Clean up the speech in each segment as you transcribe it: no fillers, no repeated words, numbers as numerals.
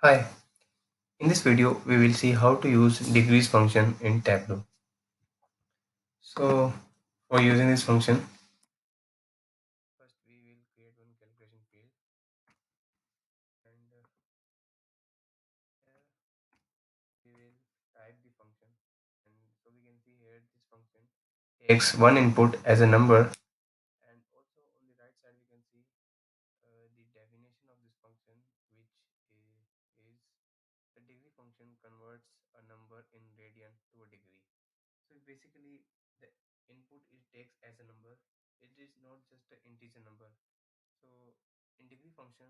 Hi, in this video we will see how to use degrees function in Tableau. So for using this function, first we will create one calculation field and here we will type the function and so we can see here this function takes one input as a number and also on the right side we can see the definition of this function which is the degree function converts a number in radian to a degree. So basically, the input it takes as a number. It is not just an integer number. So in degree function,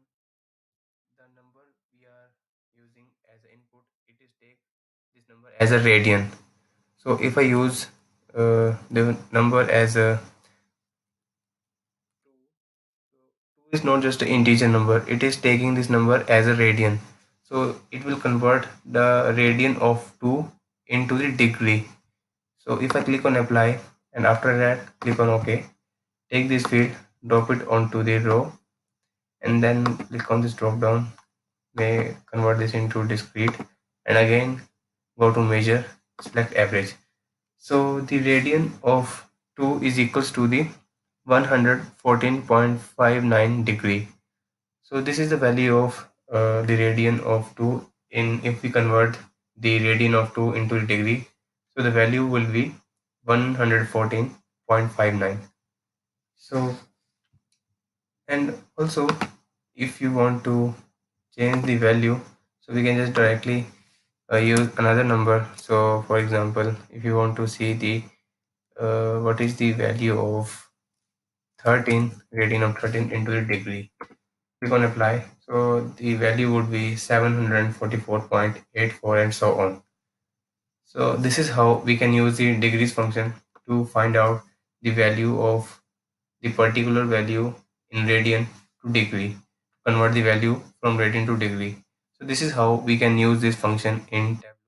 the number we are using as an input, it is take this number as a radian. So if I use the number as a 2, so 2 is not just an integer number. It is taking this number as a radian. So it will convert the radian of 2 into the degree. So if I click on apply and after that click on OK, take this field, drop it onto the row and then click on this drop down, may convert this into discrete and again go to measure, select average. So the radian of 2 is equals to the 114.59 degree. So this is the value of the radian of 2 in if we convert the radian of 2 into the degree. So the value will be 114.59. So and also if you want to change the value, so we can just directly use another number. So for example, if you want to see the what is the value of 13 radian of 13 into the degree, click on apply. So the value would be 744.84 and so on. So this is how we can use the degrees function to find out the value of the particular value in radian to degree, convert the value from radian to degree. So this is how we can use this function in Tableau.